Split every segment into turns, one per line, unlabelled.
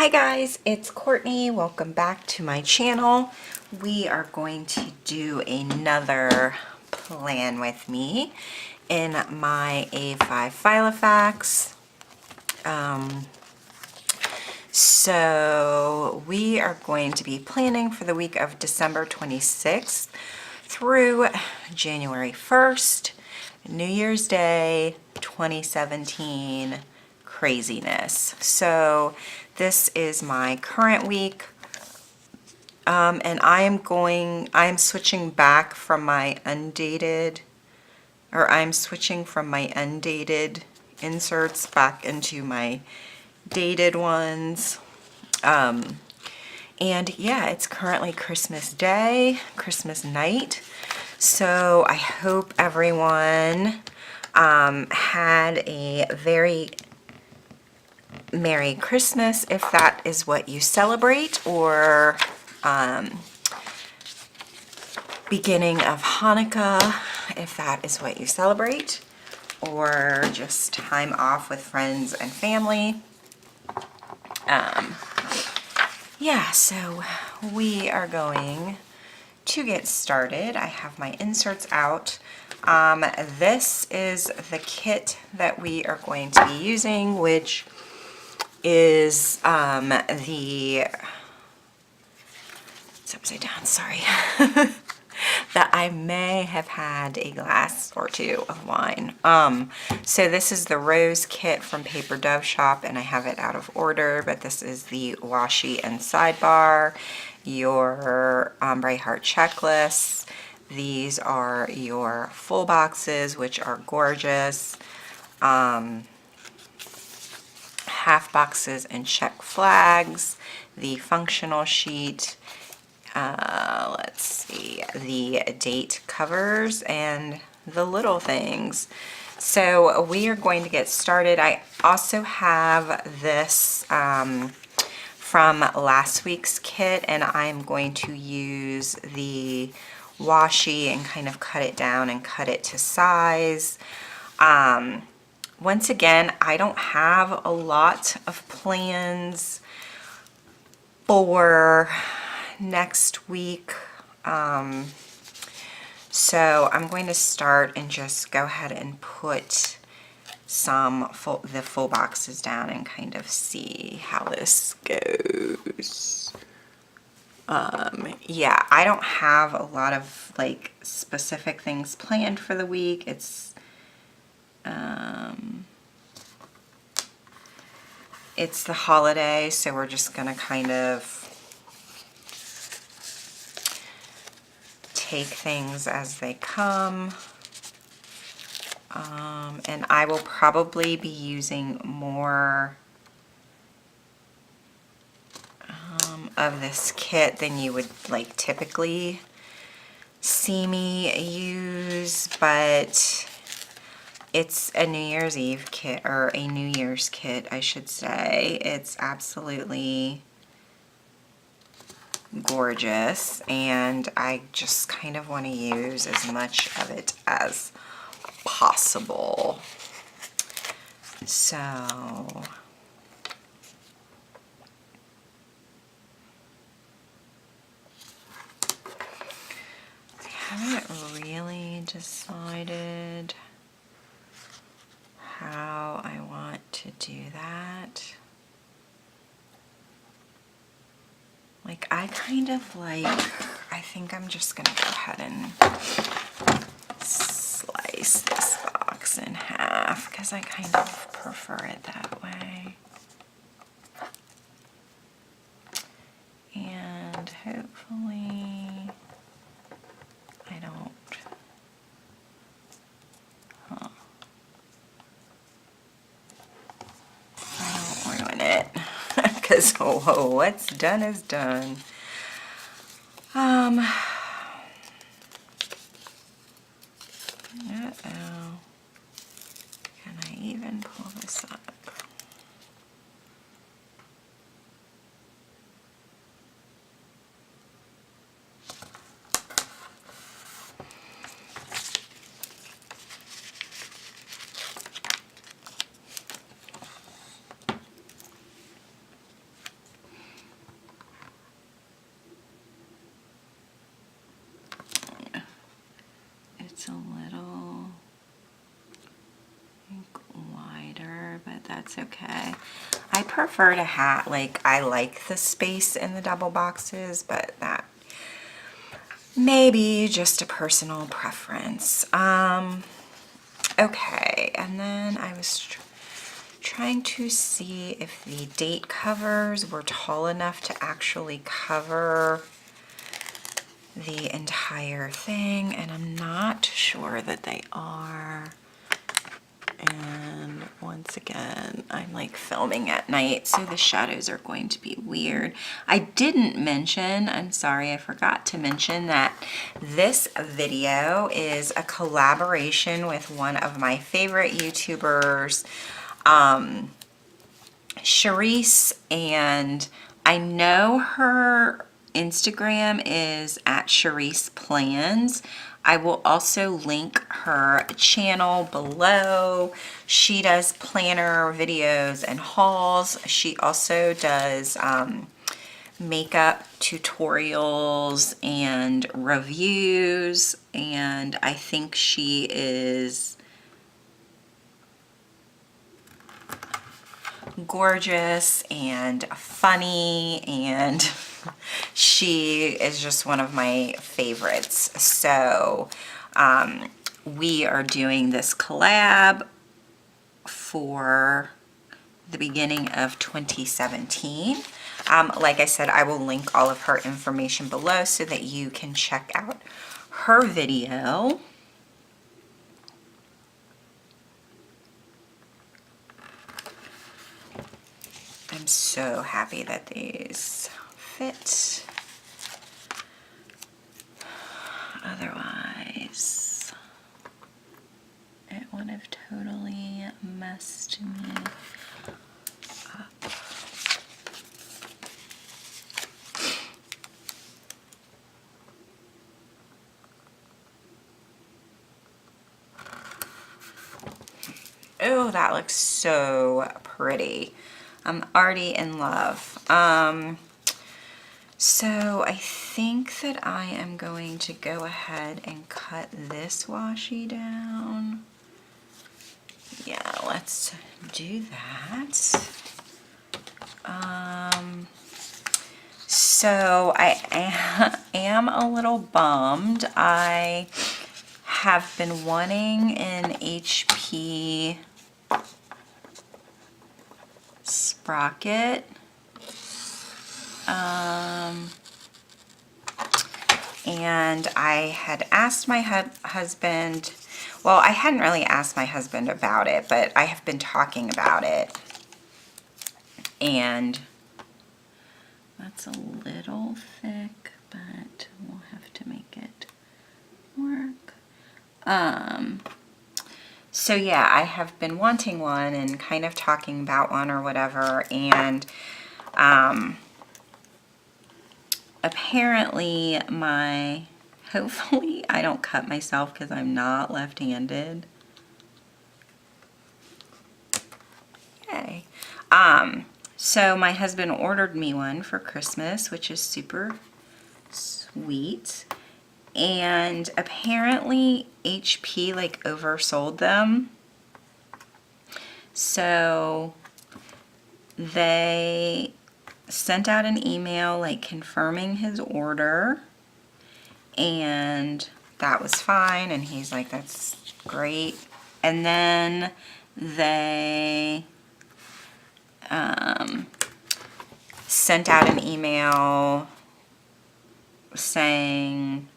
Hi guys, it's Courtney. Welcome back to my channel. We are going to do another plan with me in my A5 Filofax. So we are going to be planning for the week of December 26th through January 1st, New Year's Day 2017 craziness. So this is my current week, and I'm switching back from my undated, I'm switching from my undated inserts back into my dated ones. And yeah, it's currently Christmas Day, Christmas night. So I hope everyone had a very Merry Christmas if that is what you celebrate, or beginning of Hanukkah if that is what you celebrate, or just time off with friends and family. Yeah, so we are going to get started. I have my inserts out. This is the kit that we are going to be using, which is it's upside down, sorry. That I may have had a glass or two of wine. So this is the Rose kit from PaperDoveShop, and I have it out of order, but this is the washi and sidebar, your ombre heart checklists. These are your full boxes, which are gorgeous. Half boxes and check flags, the functional sheet, let's see, the date covers, and the little things. So we are going to get started. I also have this from last week's kit, and I'm going to use the washi and kind of cut it down and cut it to size. Once again, I don't have a lot of plans for next week. So I'm going to start and just go ahead and put the full boxes down and kind of see how this goes. Yeah, I don't have a lot of like specific things planned for the week. It's the holiday, so we're just gonna kind of take things as they come. And I will probably be using more of this kit than you would like typically see me use, but it's a New Year's Eve kit, or a New Year's kit, I should say. It's absolutely gorgeous, and I just kind of want to use as much of it as possible. So I haven't really decided how I want to do that. Like, I think I'm just gonna go ahead and slice this box in half because I kind of prefer it that way. And hopefully I don't, ruin it, because what's done is done. Uh-oh. Can I even pull this up? It's a little wider, but that's okay. I prefer to have, like, I like the space in the double boxes, but that may be just a personal preference. Okay, and then I was trying to see if the date covers were tall enough to actually cover the entire thing, and I'm not sure that they are. And once again, I'm like filming at night, so the shadows are going to be weird. I didn't mention, I'm sorry, I forgot to mention that this video is a collaboration with one of my favorite YouTubers, Shariece, and I know her Instagram is at Shariece Plans. I will also link her channel below. She does planner videos and hauls. She also does makeup tutorials and reviews, and I think she is gorgeous and funny, and she is just one of my favorites. So we are doing this collab for the beginning of 2017. Like I said, I will link all of her information below so that you can check out her video. I'm so happy that these fit. Otherwise, it would have totally messed me up. Oh, that looks so pretty. I'm already in love. So I think that I am going to go ahead and cut this washi down. Yeah, let's do that. So I am a little bummed. I have been wanting an HP sprocket. And I had asked my husband, well, I hadn't really asked my husband about it, but I have been talking about it. And that's a little thick, but we'll have to make it work. So yeah, I have been wanting one and kind of talking about one or whatever, and apparently hopefully I don't cut myself because I'm not left-handed. Yay. So my husband ordered me one for Christmas, which is super sweet. And apparently HP like oversold them. So they sent out an email like confirming his order, and that was fine, and he's like, that's great. And then they sent out an email saying,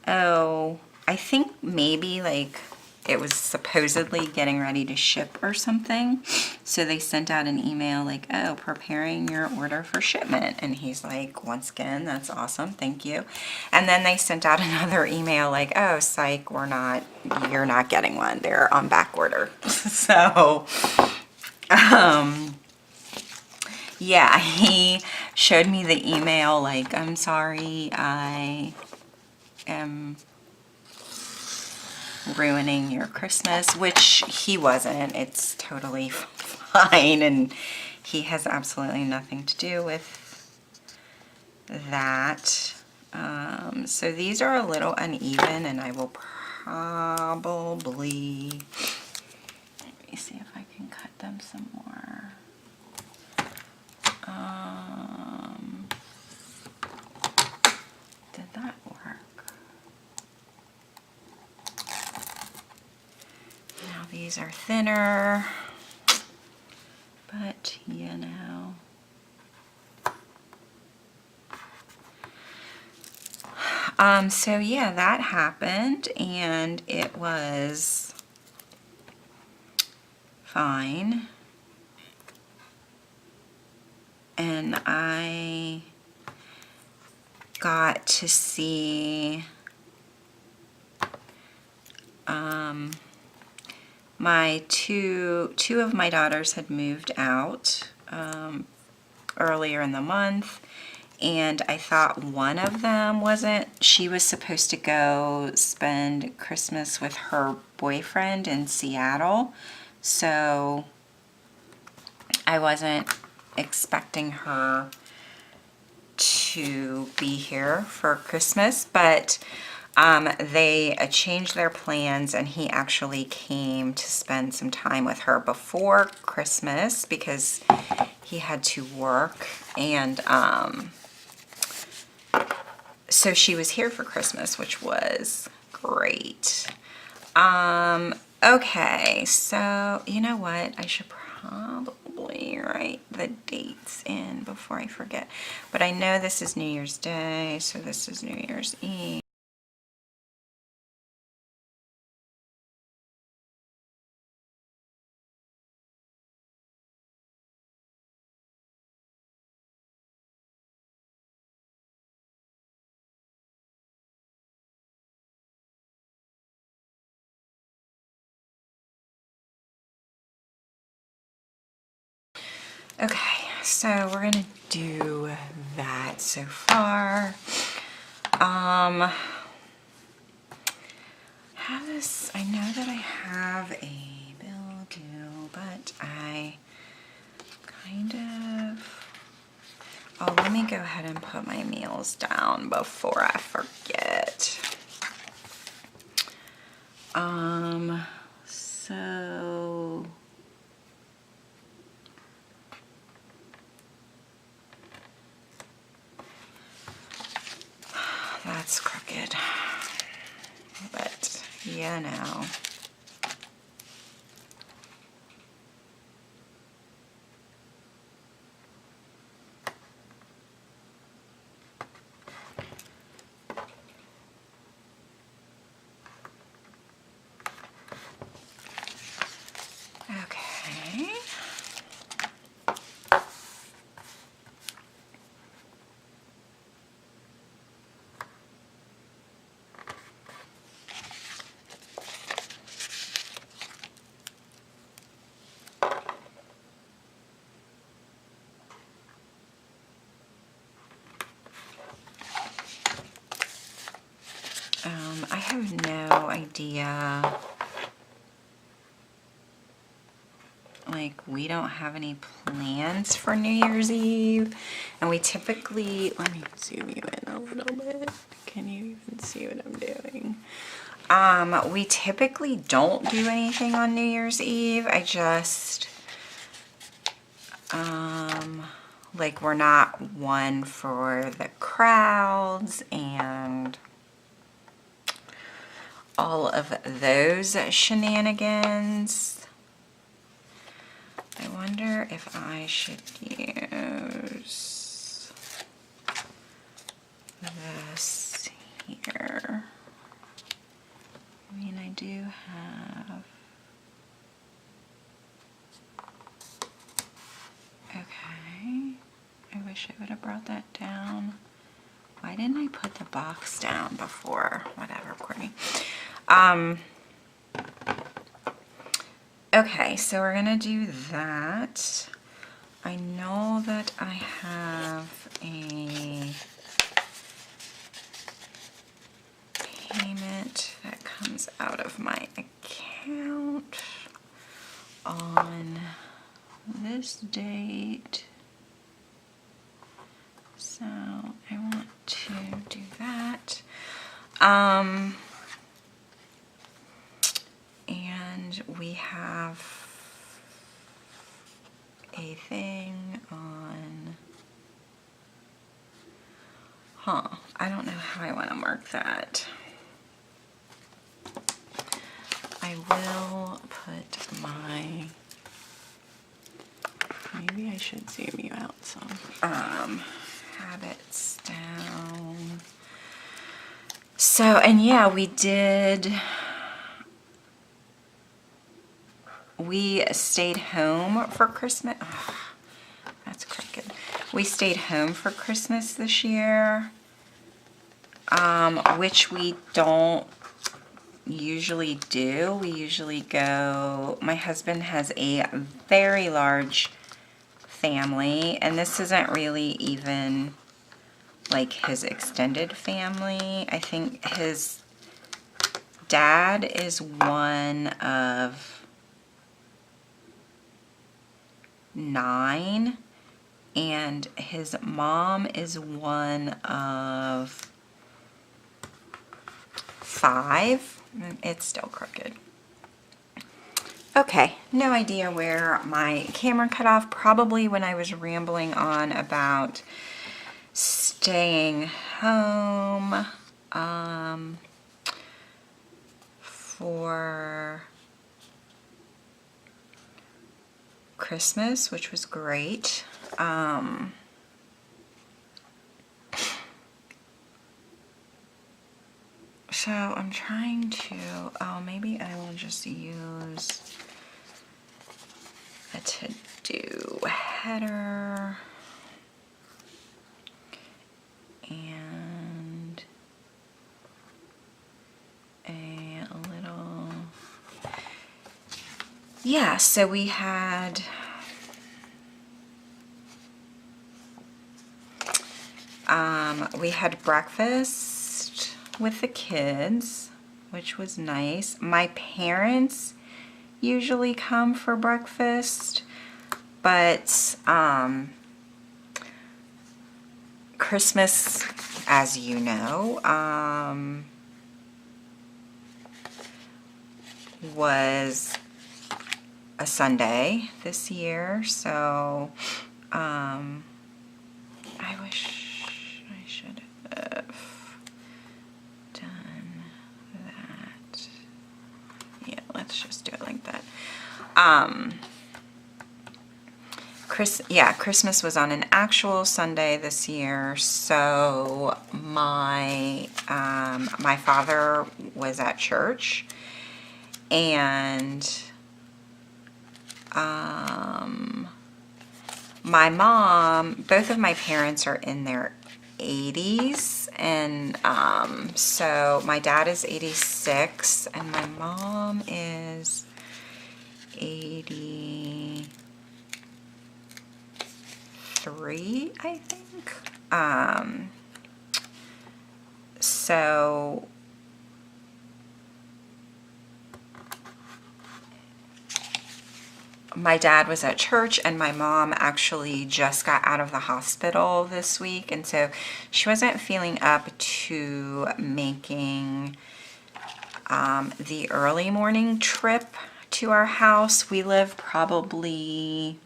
oh, I think maybe like it was supposedly getting ready to ship or something. So they sent out an email like, oh, preparing your order for shipment. And he's like, once again, that's awesome, thank you. And then they sent out another email like, oh, psych, you're not getting one. They're on back order. So, yeah, he showed me the email like, I'm sorry, I am ruining your Christmas, which he wasn't. It's totally fine, and he has absolutely nothing to do with that. So these are a little uneven, and I will probably, let me see if I can cut them some more. Did that work? Now these are thinner, but you know. So yeah, that happened and it was fine. And I got to see my two of my daughters had moved out earlier in the month, and I thought one of them she was supposed to go spend Christmas with her boyfriend in Seattle, so I wasn't expecting her to be here for Christmas, but they changed their plans and he actually came to spend some time with her before Christmas because he had to work, and so she was here for Christmas, which was great. Okay, so you know what? I should probably write the dates in before I forget. But I know this is New Year's Day, so this is New Year's Eve. Okay, so we're gonna do that so far. I know that I have a bill due, but I kind of, oh, let me go ahead and put my meals down before I forget. So that's crooked, but you know. Okay. I have no idea. Like, we don't have any plans for New Year's Eve, and we typically, let me zoom you in a little bit. Can you even see what I'm doing? We typically don't do anything on New Year's Eve. I just, like, we're not one for the crowds and all of those shenanigans. I wonder if I should use this here. I mean, I do have, okay. I wish I would have brought that down. Why didn't I put the box down before? Whatever, Courtney. Okay, so we're gonna do that. I know that I have a payment that comes out of my account on this date. So I want to do that. And we have a thing on, I don't know how I want to mark that. I will put my, maybe I should zoom you out some, habits down. So, and yeah, we stayed home for Christmas. Oh, that's crooked. We stayed home for Christmas this year, which we don't usually do. We usually go, my husband has a very large family, and this isn't really even like his extended family. I think his dad is one of 9, and his mom is one of 5. It's still crooked. Okay, no idea where my camera cut off. Probably when I was rambling on about staying home for Christmas, which was great. So I'm trying to, maybe I will just use a to-do header and a little, yeah, so we had breakfast with the kids, which was nice. My parents usually come for breakfast, but Christmas, as you know, was a Sunday this year, so I wish I should have done that. Yeah, let's just do it like that. Christmas was on an actual Sunday this year, so my father was at church, and my mom, both of my parents are in their 80s, and so my dad is 86 and my mom is 83, I think. So my dad was at church, and my mom actually just got out of the hospital this week, and so she wasn't feeling up to making the early morning trip to our house. We live probably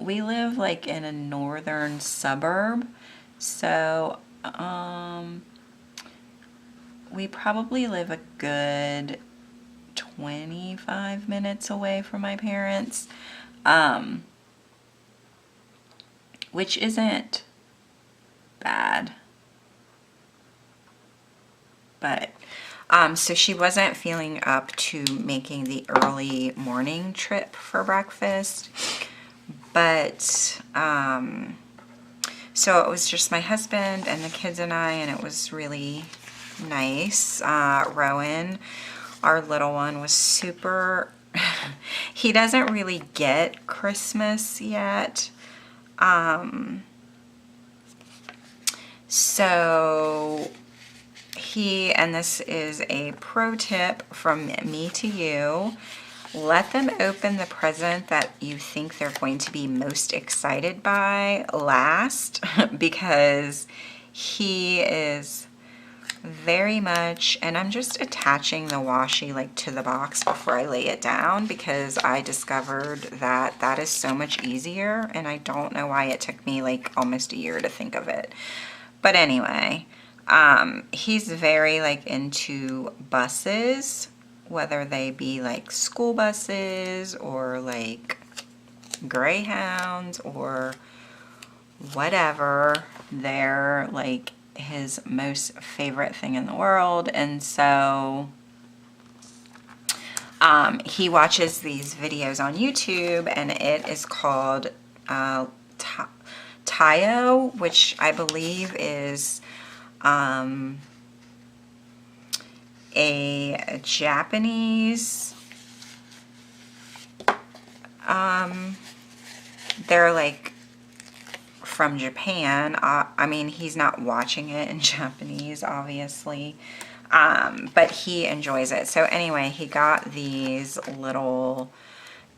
we live like in a northern suburb, so we probably live a good 25 minutes away from my parents, which isn't bad, but so she wasn't feeling up to making the early morning trip for breakfast, but so it was just my husband and the kids and I, and it was really nice. Rowan, our little one, was super, he doesn't really get Christmas yet. So he, and this is a pro tip from me to you, let them open the present that you think they're going to be most excited by last, because he is very much, and I'm just attaching the washi like to the box before I lay it down, because I discovered that that is so much easier, and I don't know why it took me like almost a year to think of it. But anyway, he's very like into buses, whether they be like school buses or like Greyhounds or whatever. They're like his most favorite thing in the world. And so he watches these videos on YouTube, and it is called Tayo, which I believe is a Japanese, they're like from Japan. I mean, he's not watching it in Japanese, obviously, but he enjoys it. So anyway, he got these little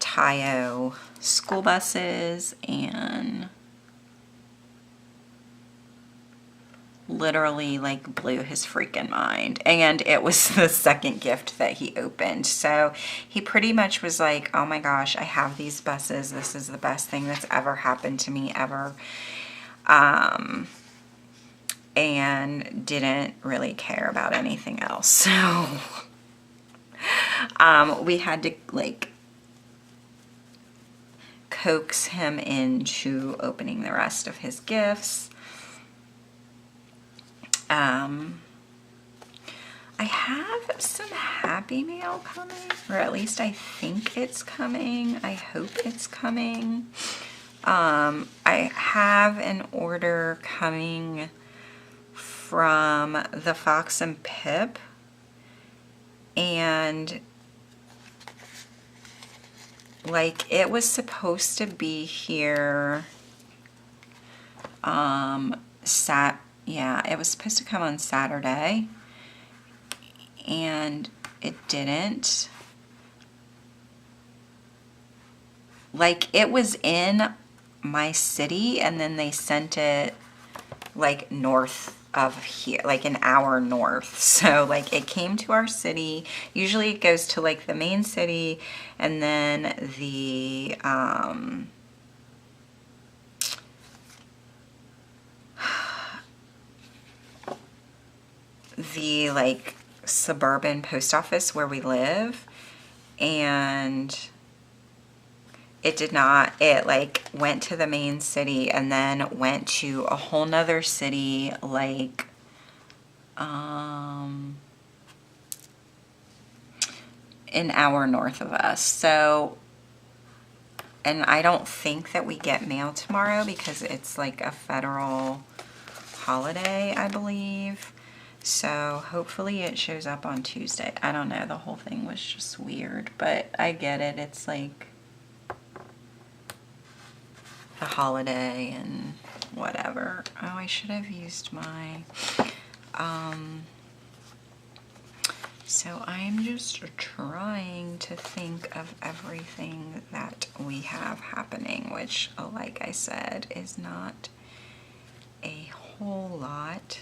Tayo school buses, and literally like blew his freaking mind. And it was the second gift that he opened. So he pretty much was like, oh my gosh, I have these buses. This is the best thing that's ever happened to me ever. And didn't really care about anything else. So we had to like coax him into opening the rest of his gifts. I have some Happy Mail coming, or at least I think it's coming. I hope it's coming. I have an order coming from the Fox and Pip, and like it was supposed to be here it was supposed to come on Saturday, and it didn't. Like, it was in my city, and then they sent it like north of here, like an hour north. So like it came to our city. Usually it goes to like the main city, and then the like suburban post office where we live, and it did not. It like went to the main city and then went to a whole nother city, like an hour north of us. So, and I don't think that we get mail tomorrow because it's like a federal holiday, I believe. So hopefully it shows up on Tuesday. I don't know, the whole thing was just weird, but I get it. It's like the holiday and whatever. Oh, I should have used my, so I'm just trying to think of everything that we have happening, which, like I said, is not a whole lot.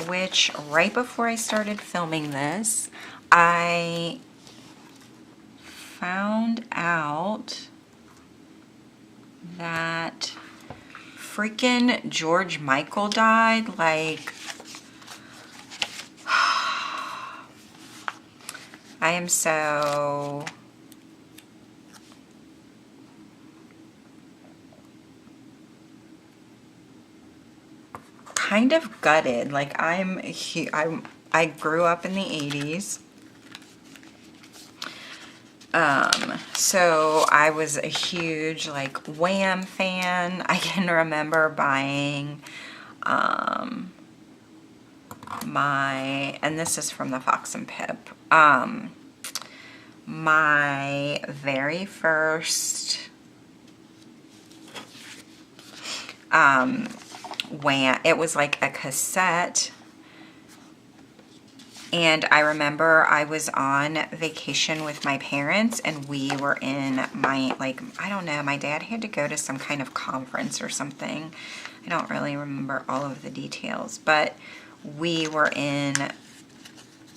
Which right before I started filming this, I found out that freaking George Michael died. Like, I am so kind of gutted. Like, I grew up in the 80s. So I was a huge like Wham fan. I can remember buying and this is from the Fox and Pip, my very first Wham, it was like a cassette. And I remember I was on vacation with my parents and we were in my, like, I don't know, my dad had to go to some kind of conference or something. I don't really remember all of the details, but we were in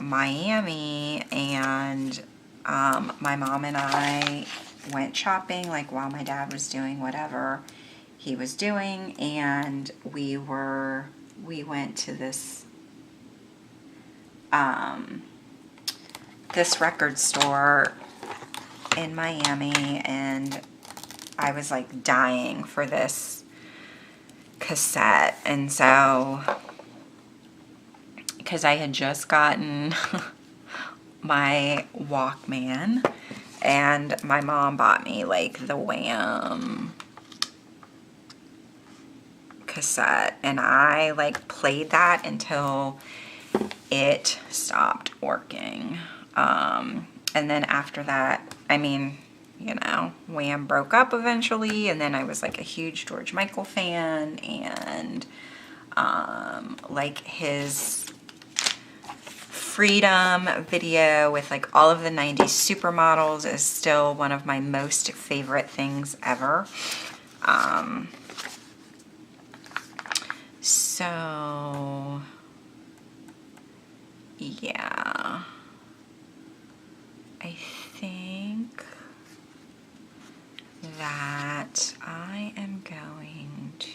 Miami and my mom and I went shopping, like, while my dad was doing whatever he was doing, and we went to this this record store in Miami, and I was like dying for this cassette. And so, because I had just gotten my Walkman, and my mom bought me like the Wham cassette, and I like played that until it stopped working. And then after that, I mean, you know, Wham broke up eventually, and then I was like a huge George Michael fan, and like his Freedom video with like all of the 90s supermodels is still one of my most favorite things ever. So yeah, I think that I am going to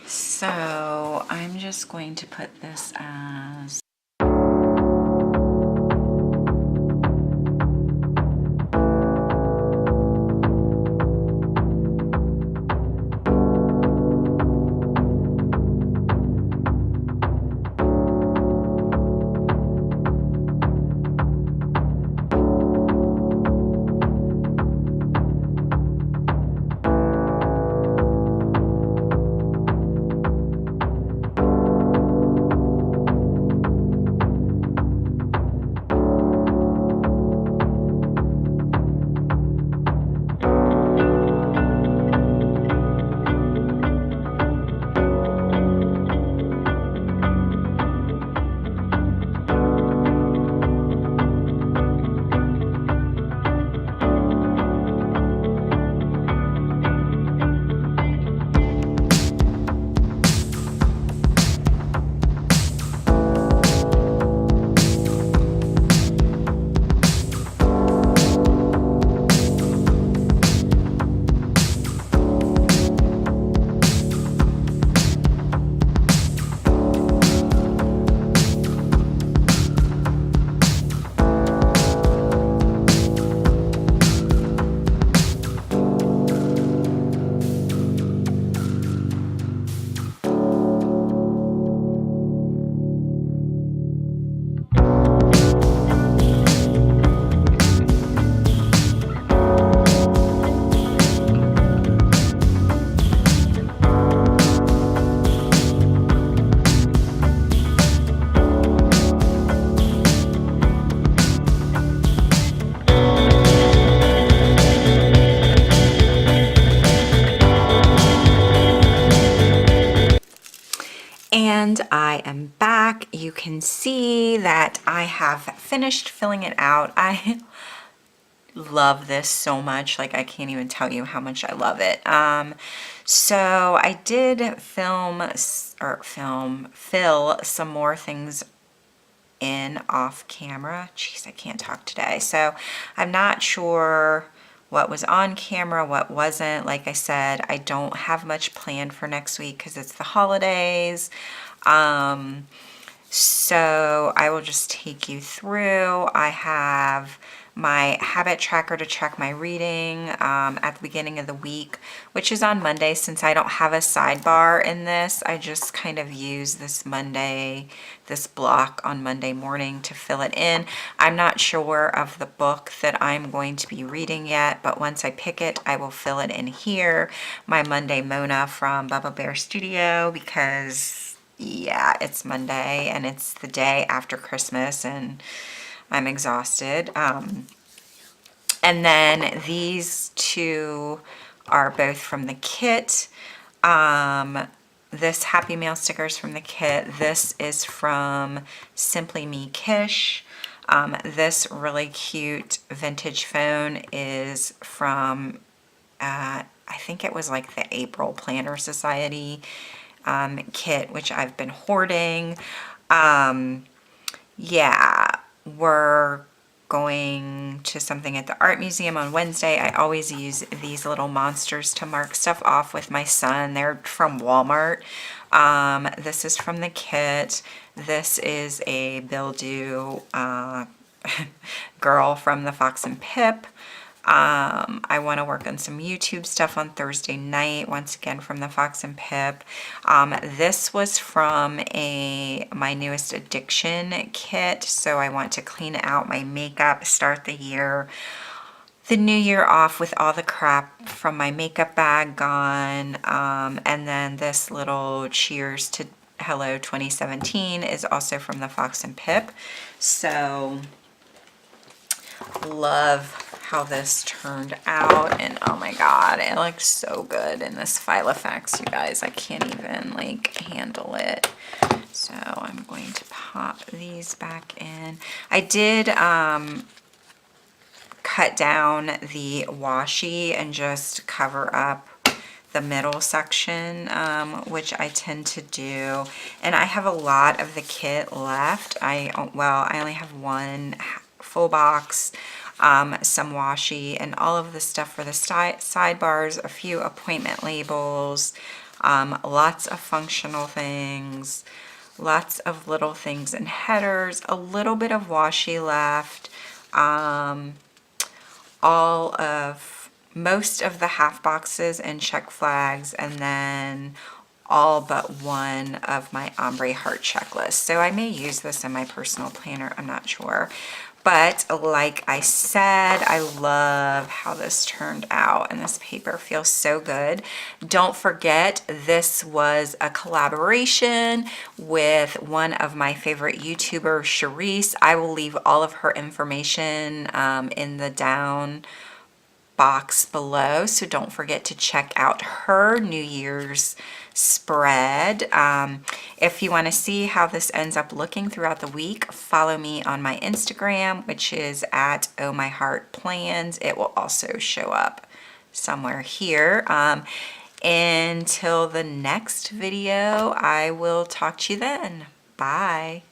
so I'm just going to put this as and I am back. You can see that I have finished filling it out. love this so much. Like, I can't even tell you how much I love it. So I did fill some more things in off camera. Jeez, I can't talk today. So I'm not sure what was on camera, what wasn't. Like I said, I don't have much planned for next week because it's the holidays. So I will just take you through. I have my habit tracker to track my reading at the beginning of the week, which is on Monday. Since I don't have a sidebar in this, I just kind of use this block on Monday morning to fill it in. I'm not sure of the book that I'm going to be reading yet, but once I pick it, I will fill it in here. My Monday Mona from Bubba Bear Studio, because yeah, it's Monday and it's the day after Christmas and I'm exhausted. And then these two are both from the kit. This Happy Mail stickers from the kit. This is from Simply Me Kish. This really cute vintage phone is from, I think it was like the April Planner Society kit, which I've been hoarding. Yeah, we're going to something at the art museum on Wednesday. I always use these little monsters to mark stuff off with my son. They're from Walmart. This is from the kit. This is a Bill Do girl from the Fox and Pip. I want to work on some YouTube stuff on Thursday night, once again from the Fox and Pip. This was from my newest addiction kit, so I want to clean out my makeup, start the new year off with all the crap from my makeup bag gone. And then this little cheers to Hello 2017 is also from the Fox and Pip. So love how this turned out, and oh my god, it looks so good in this file effects, you guys. I can't even like handle it. So I'm going to pop these back in. I did cut down the washi and just cover up the middle section, which I tend to do. And I have a lot of the kit left. I only have one full box, some washi, and all of the stuff for the sidebars, a few appointment labels, lots of functional things, lots of little things in headers, a little bit of washi left, most of the half boxes and check flags, and then all but one of my ombre heart checklist. So I may use this in my personal planner, I'm not sure. But like I said, I love how this turned out, and this paper feels so good. Don't forget, this was a collaboration with one of my favorite YouTubers, Shariece. I will leave all of her information in the down box below, so don't forget to check out her New Year's spread. If you want to see how this ends up looking throughout the week, follow me on my Instagram, which is at ohmyheartplans. It will also show up somewhere here. Until the next video, I will talk to you then. Bye.